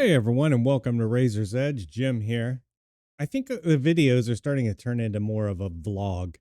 Hey everyone, and welcome to Razor's Edge. Jim here. I think the videos are starting to turn into more of a vlog.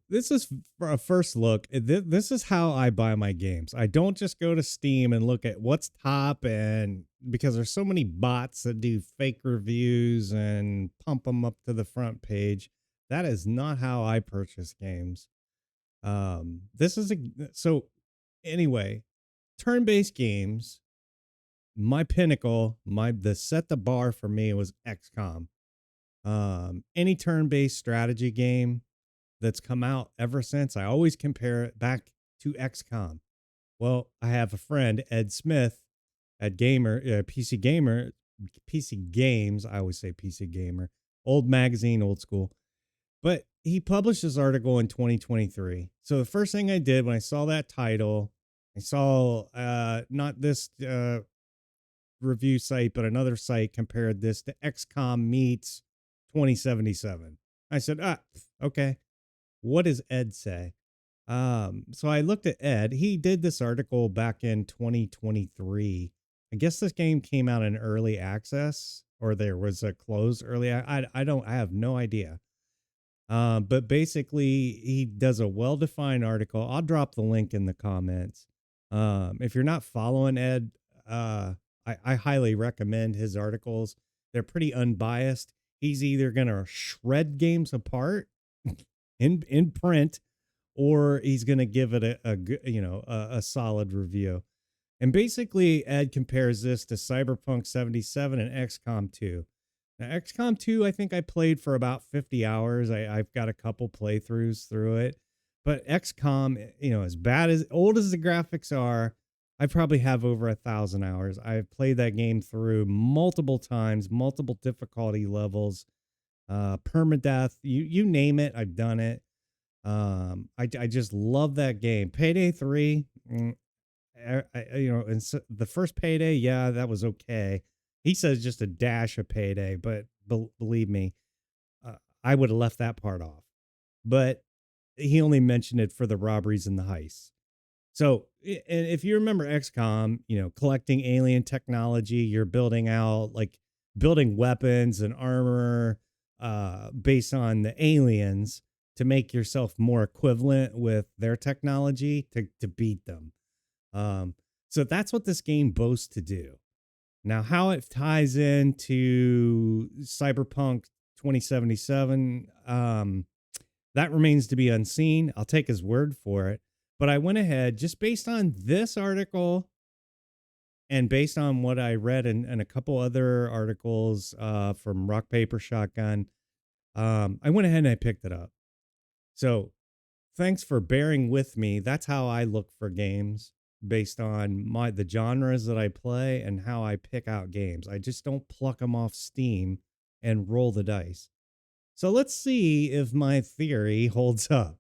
This is for a first look. This is how I buy my games. I don't just go to Steam and look at what's top, and because there's so many bots that do fake reviews and pump them up to the front page. That is not how I purchase games. This is a so anyway, turn-based games, my pinnacle, the set the bar for me was XCOM. Any turn-based strategy game that's come out ever since, I always compare it back to XCOM. Well, I have a friend, Ed Smith, at PC Gamer, PC Games. I always say PC Gamer, old magazine, old school. But he published this article in 2023. So the first thing I did when I saw that title, I saw not this review site, but another site compared this to XCOM meets 2077. I said, okay. What does Ed say? So I looked at Ed. He did this article back in 2023. I guess this game came out in early access, or there was a closed early. I have no idea. But basically, he does a well-defined article. I'll drop the link in the comments. If you're not following Ed, I highly recommend his articles. They're pretty unbiased. He's either gonna shred games apart in print, or he's gonna give it a solid review. And basically, Ed compares this to Cyberpunk 77 and XCOM 2. Now, XCOM 2, I think I played for about 50 hours. I've got a couple playthroughs through it. But XCOM, as bad as old as the graphics are, I probably have over 1,000 hours. I've played that game through multiple times, multiple difficulty levels, permadeath, you name it, I've done it. I just love that game. Payday 3, and so the first Payday, yeah, that was okay. He says just a dash of Payday, but believe me, I would have left that part off. But he only mentioned it for the robberies and the heists. So, and if you remember XCOM, collecting alien technology, you're building out, like, building weapons and armor based on the aliens to make yourself more equivalent with their technology to beat them. So that's what this game boasts to do. Now, how it ties into Cyberpunk 2077, that remains to be unseen. I'll take his word for it. But I went ahead, just based on this article and based on what I read in a couple other articles from Rock Paper Shotgun, I went ahead and I picked it up. So thanks for bearing with me. That's how I look for games, based on the genres that I play and how I pick out games. I just don't pluck them off Steam and roll the dice. So let's see if my theory holds up.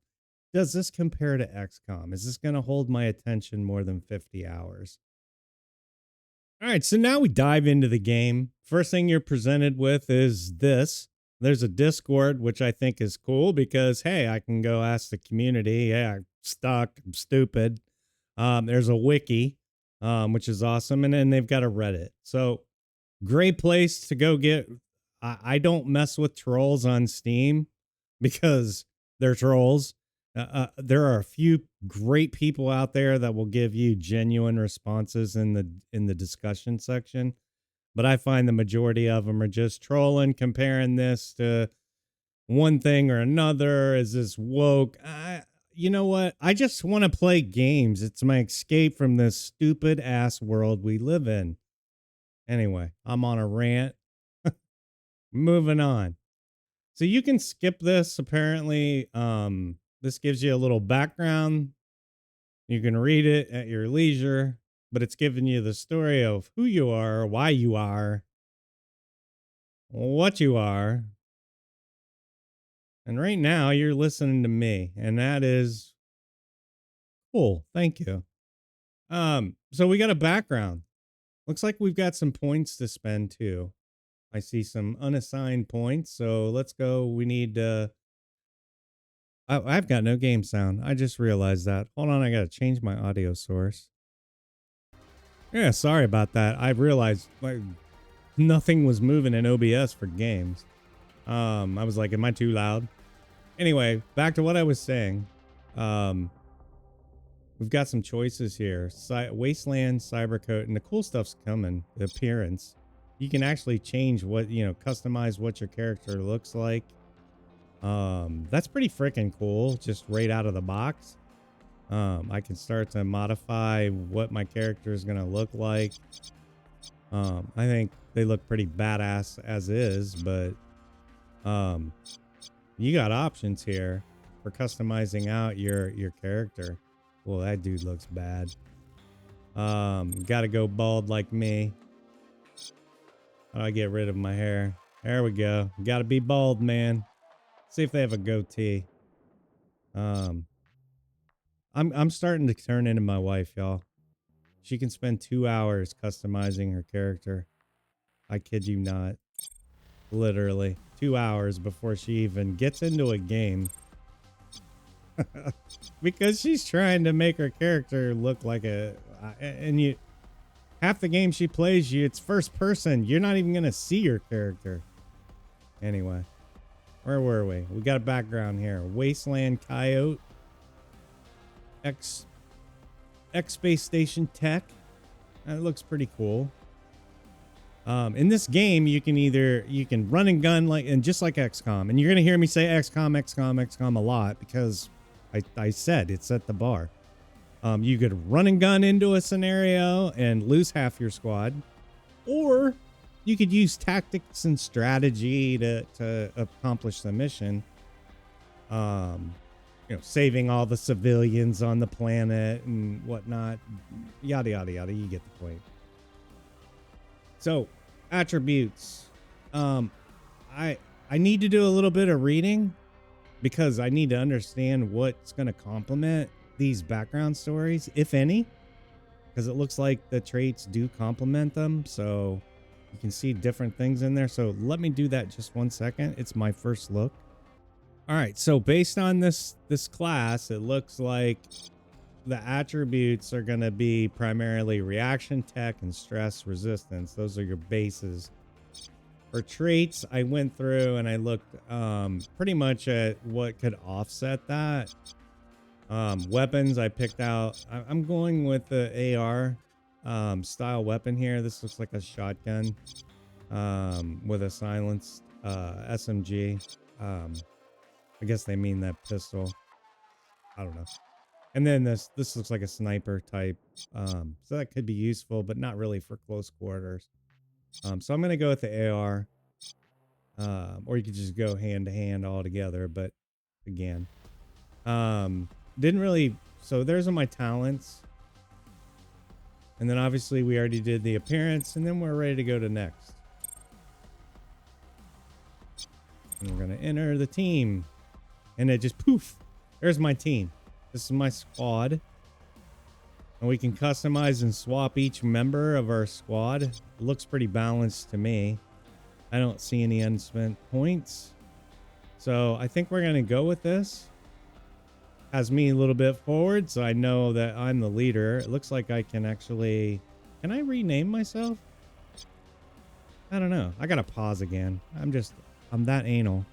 Does this compare to XCOM? Is this going to hold my attention more than 50 hours? All right, so now we dive into the game. First thing you're presented with is this. There's a Discord, which I think is cool because, hey, I can go ask the community. Yeah, I'm stuck. I'm stupid. There's a wiki, which is awesome. And then they've got a Reddit. So great place to go get. I don't mess with trolls on Steam because they're trolls. There are a few great people out there that will give you genuine responses in the discussion section, but I find the majority of them are just trolling, comparing this to one thing or another. Is this woke? You know what? I just want to play games. It's my escape from this stupid ass world we live in. Anyway, I'm on a rant. Moving on. So you can skip this. Apparently, this gives you a little background. You can read it at your leisure, but it's giving you the story of who you are, why you are, what you are. And right now you're listening to me, and that is cool. Thank you. So we got a background. Looks like we've got some points to spend too. I see some unassigned points, so let's go. We need I've got no game sound. I just realized that. Hold on, I gotta change my audio source. Yeah, sorry about that. I realized like nothing was moving in OBS for games. I was like, am I too loud? Anyway, back to what I was saying. We've got some choices here. Wasteland, Cybercoat, and the cool stuff's coming. The appearance. You can actually change what, customize what your character looks like. That's pretty freaking cool, just right out of the box. I can start to modify what my character is going to look like. I think they look pretty badass as is, but you got options here for customizing out your character. Well, that dude looks bad. Gotta go bald like me. How do I get rid of my hair? There we go. Gotta be bald, man. See if they have a goatee. I'm starting to turn into my wife, y'all. She can spend 2 hours customizing her character. I kid you not. Literally 2 hours before she even gets into a game. Because she's trying to make her character look like half the game she plays it's first person. You're not even gonna see your character. Anyway, where were we? We got a background here. Wasteland Coyote. X Space Station Tech. That looks pretty cool. In this game, you can run and gun just like XCOM, and you're gonna hear me say XCOM a lot because I said it's at the bar. You could run and gun into a scenario and lose half your squad, or you could use tactics and strategy to accomplish the mission. Saving all the civilians on the planet and whatnot, yada yada yada. You get the point. So, attributes. I need to do a little bit of reading because I need to understand what's going to complement these background stories, if any, because it looks like the traits do complement them. So you can see different things in there. So let me do that just 1 second. It's my first look. All right. So based on this class, it looks like the attributes are going to be primarily reaction tech and stress resistance. Those are your bases. For traits, I went through and I looked pretty much at what could offset that. Weapons, I picked out. I'm going with the AR style weapon here. This looks like a shotgun with a silenced SMG. I guess they mean that pistol. I don't know. And then this looks like a sniper type. So that could be useful, but not really for close quarters. So I'm going to go with the AR. Or you could just go hand to hand all together. But again, didn't really. So there's my talents. And then obviously we already did the appearance. And then we're ready to go to next. And we're going to enter the team. And it just poof. There's my team. This is my squad. And we can customize and swap each member of our squad. It looks pretty balanced to me. I don't see any unspent points. So I think we're going to go with this. Has me a little bit forward, so I know that I'm the leader. It looks like I can actually... Can I rename myself? I don't know. I got to pause again. I'm that anal.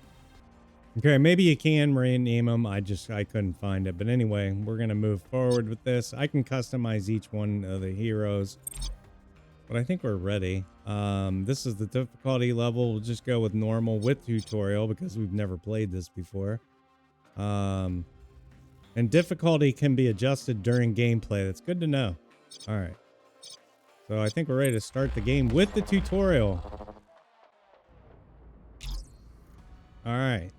Okay, maybe you can rename them. I couldn't find it. But anyway, we're going to move forward with this. I can customize each one of the heroes. But I think we're ready. This is the difficulty level. We'll just go with normal with tutorial because we've never played this before. And difficulty can be adjusted during gameplay. That's good to know. All right. So I think we're ready to start the game with the tutorial. All right.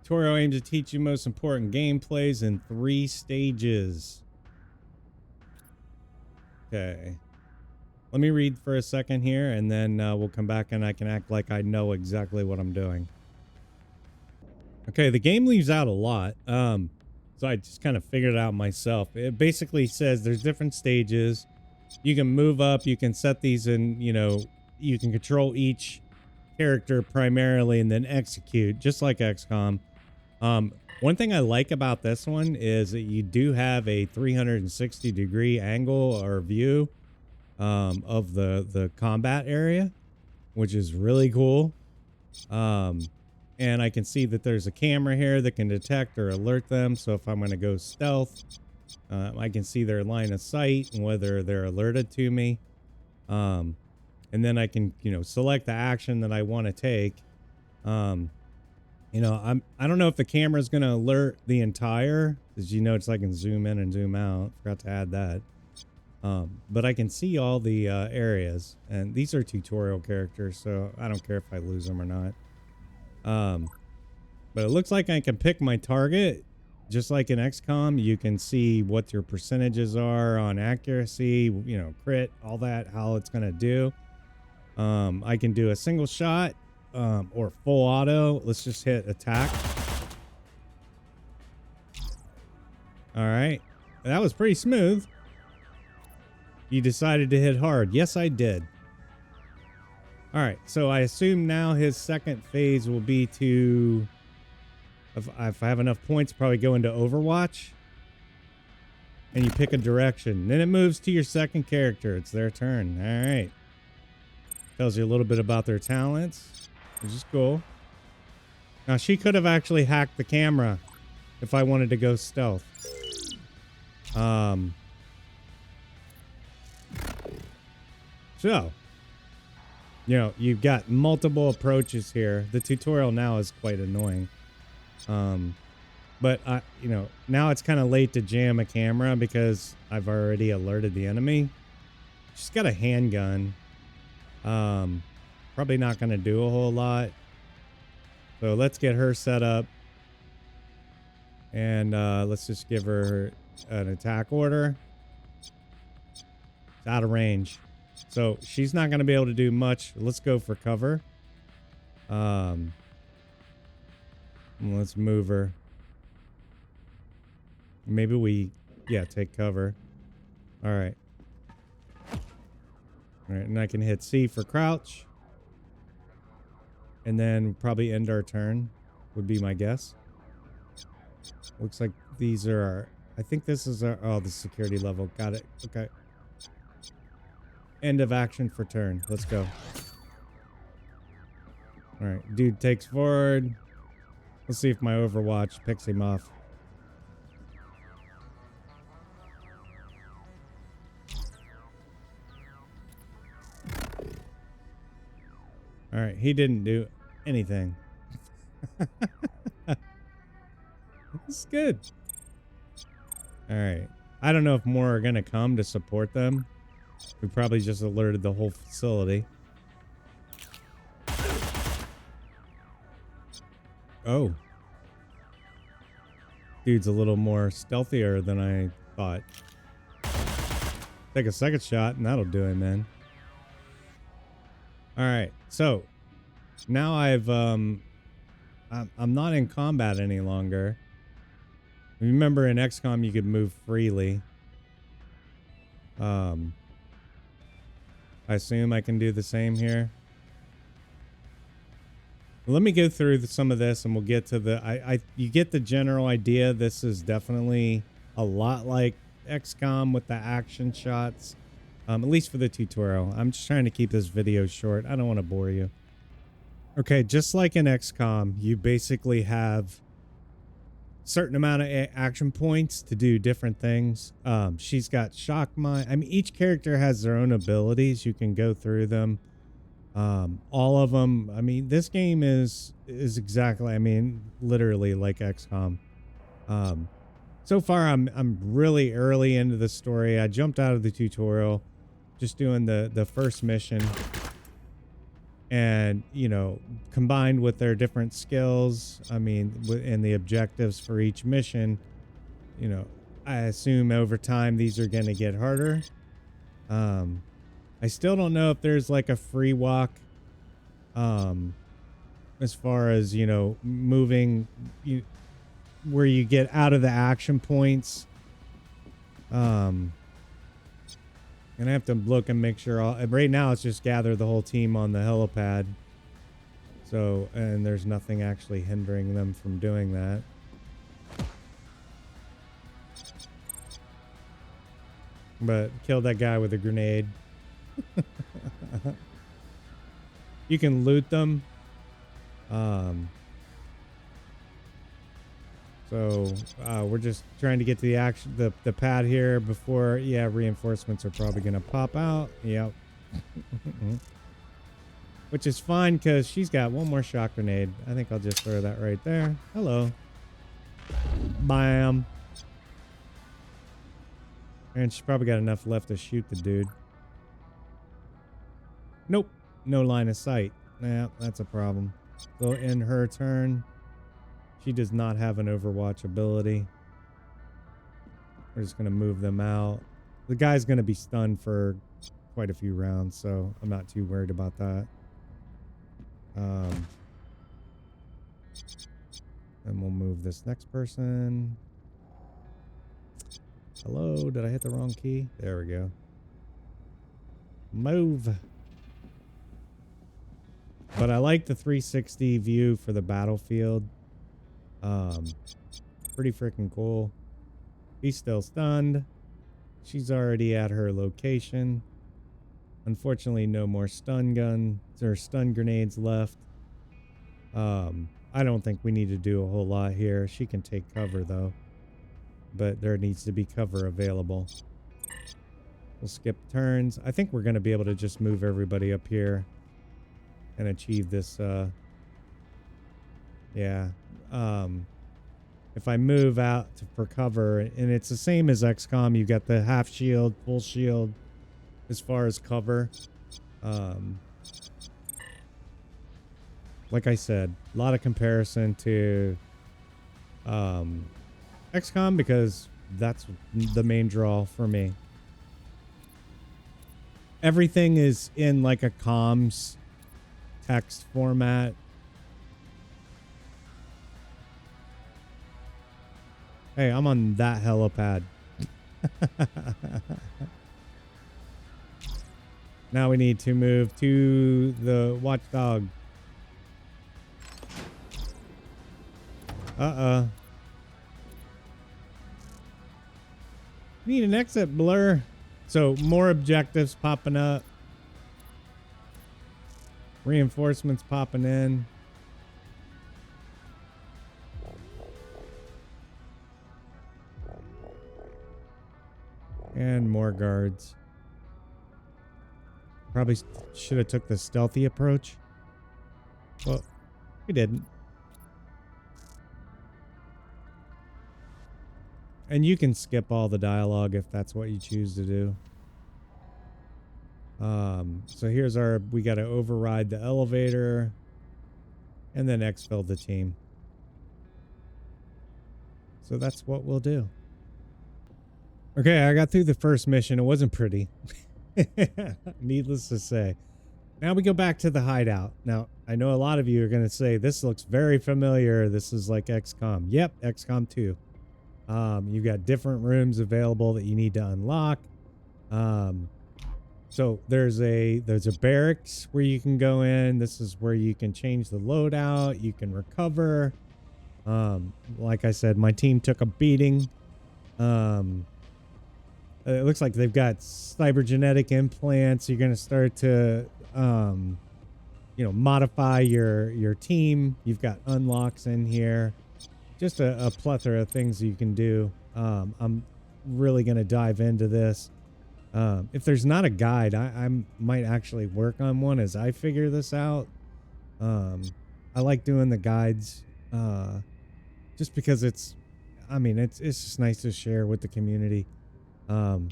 Tutorial aims to teach you most important gameplays in 3 stages. Okay. Let me read for a second here, and then we'll come back and I can act like I know exactly what I'm doing. Okay, the game leaves out a lot. So I just kind of figured it out myself. It basically says there's different stages. You can move up. You can set these in, you can control each character primarily and then execute, just like XCOM. One thing I like about this one is that you do have a 360-degree angle or view of the combat area, which is really cool. And I can see that there's a camera here that can detect or alert them. So if I'm going to go stealth, I can see their line of sight and whether they're alerted to me. And then I can, select the action that I want to take. I don't know if the camera is going to alert the entire, as you notice, I can zoom in and zoom out. Forgot to add that. But I can see all the areas, and these are tutorial characters, so I don't care if I lose them or not. But it looks like I can pick my target, just like in XCOM. You can see what your percentages are on accuracy, crit, all that, how it's going to do. I can do a single shot. Or full auto. Let's just hit attack. All right. That was pretty smooth. You decided to hit hard. Yes, I did. All right. So I assume now his second phase will be to, if I have enough points, probably go into Overwatch. And you pick a direction. Then it moves to your second character. It's their turn. All right. Tells you a little bit about their talents, which is cool. Now, she could have actually hacked the camera if I wanted to go stealth. So, you've got multiple approaches here. The tutorial now is quite annoying. But, now it's kind of late to jam a camera because I've already alerted the enemy. She's got a handgun. Probably not going to do a whole lot. So let's get her set up. And let's just give her an attack order. It's out of range. So she's not going to be able to do much. Let's go for cover. Let's move her. Maybe take cover. All right. All right, and I can hit C for crouch. And then probably end our turn, would be my guess. Looks like these are our, I think this is our, the security level. Got it. Okay. End of action for turn. Let's go. All right, dude takes forward. Let's see if my Overwatch picks him off. All right, he didn't do anything. It's good. All right. I don't know if more are going to come to support them. We probably just alerted the whole facility. Oh. Dude's a little more stealthier than I thought. Take a second shot and that'll do him, man. All right. So now I'm not in combat any longer. Remember in XCOM you could move freely. I assume I can do the same here. Let me go through some of this and we'll get to the you get the general idea. This is definitely a lot like XCOM with the action shots. At least for the tutorial. I'm just trying to keep this video short. I don't want to bore you. Okay, just like in XCOM, you basically have certain amount of action points to do different things. She's got shock mine. I mean, each character has their own abilities. You can go through them. All of them. I mean, this game is exactly, I mean, literally like XCOM. So far, I'm really early into the story. I jumped out of the tutorial, just doing the first mission. And, you know, combined with their different skills, I mean, and the objectives for each mission, you know, I assume over time these are going to get harder. I still don't know if there's like a free walk, as far as, you know, moving, where you get out of the action points. And I have to look and make sure right now it's just gather the whole team on the helipad. So, and there's nothing actually hindering them from doing that. But killed that guy with a grenade. You can loot them. So we're just trying to get to the action, the pad here before, yeah, reinforcements are probably gonna pop out. Yep. Which is fine because she's got one more shock grenade. I think I'll just throw that right there. Hello. Bam. And she's probably got enough left to shoot the dude. Nope. No line of sight. Nah, that's a problem. So in her turn, she does not have an Overwatch ability. We're just going to move them out. The guy's going to be stunned for quite a few rounds, so I'm not too worried about that. And we'll move this next person. Hello, did I hit the wrong key? There we go. Move. But I like the 360 view for the battlefield. Pretty freaking cool. He's still stunned. She's already at her location. Unfortunately, no more stun guns or stun grenades left. I don't think we need to do a whole lot here. She can take cover though, but there needs to be cover available. We'll skip turns. I think we're going to be able to just move everybody up here and achieve this. Yeah. If I move out for cover, and it's the same as XCOM, you got the half shield, full shield as far as cover. Like I said, a lot of comparison to XCOM because that's the main draw for me. Everything is in like a comms text format. Hey, I'm on that helipad. Now we need to move to the watchdog. Need an exit blur. So more objectives popping up. Reinforcements popping in. And more guards. Probably should have took the stealthy approach. Well, we didn't. And you can skip all the dialogue if that's what you choose to do. So here's our, we got to override the elevator and then exfil the team. So that's what we'll do. Okay, I got through the first mission. It wasn't pretty. Needless to say. Now we go back to the hideout. Now, I know a lot of you are going to say, this looks very familiar. This is like XCOM. Yep, XCOM 2. You've got different rooms available that you need to unlock. So there's a barracks where you can go in. This is where you can change the loadout. You can recover. Like I said, my team took a beating. It looks like they've got cybergenetic implants. You're going to start to, modify your team. You've got unlocks in here. Just a plethora of things you can do. I'm really going to dive into this. If there's not a guide, I might actually work on one as I figure this out. I like doing the guides just because it's just nice to share with the community. But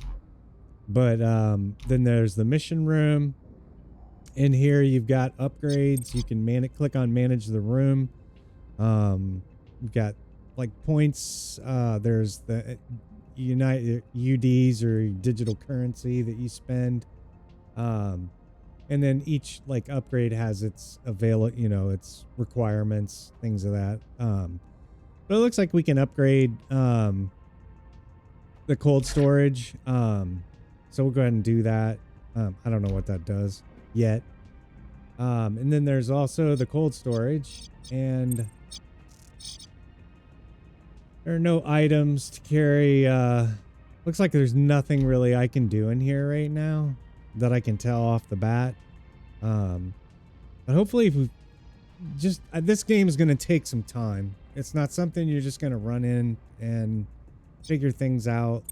then there's the mission room. In here, you've got upgrades. You can click on manage the room. You've got like points. There's the UDs or digital currency that you spend. And then each like upgrade has its its requirements, things of that. But it looks like we can upgrade the cold storage. So we'll go ahead and do that. I don't know what that does yet. And then there's also the cold storage, and there are no items to carry Looks like there's nothing really I can do in here right now that I can tell off the bat. But hopefully if we just, this game is going to take some time. It's not something you're just going to run in and figure things out.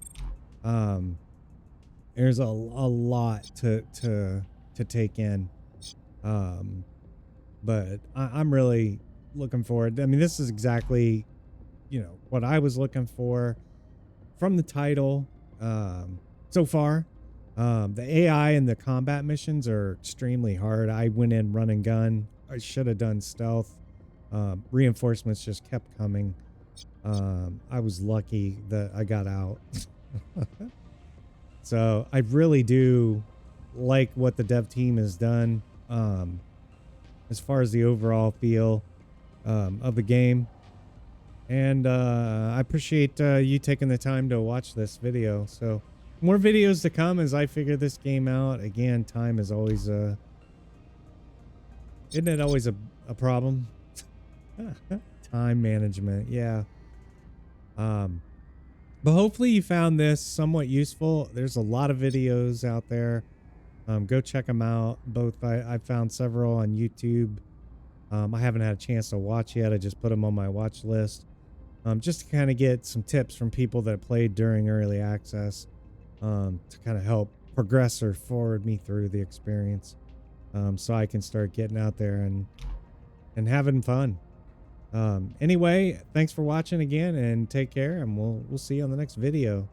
There's a lot to take in. But I'm really looking forward. I mean, this is exactly, you know, what I was looking for from the title. So far, the AI and the combat missions are extremely hard. I went in run and gun. I should have done stealth. Reinforcements just kept coming. I was lucky that I got out. So I really do like what the dev team has done, as far as the overall feel of the game. And I appreciate you taking the time to watch this video. So more videos to come as I figure this game out. Again, time is always isn't it always a problem? Time management, yeah. But hopefully you found this somewhat useful. There's a lot of videos out there. Go check them out. Both I found several on YouTube. I haven't had a chance to watch yet. I just put them on my watch list. Just to kind of get some tips from people that played during early access, to kind of help progress or forward me through the experience, so I can start getting out there and having fun. Anyway, thanks for watching again, and take care, and we'll see you on the next video.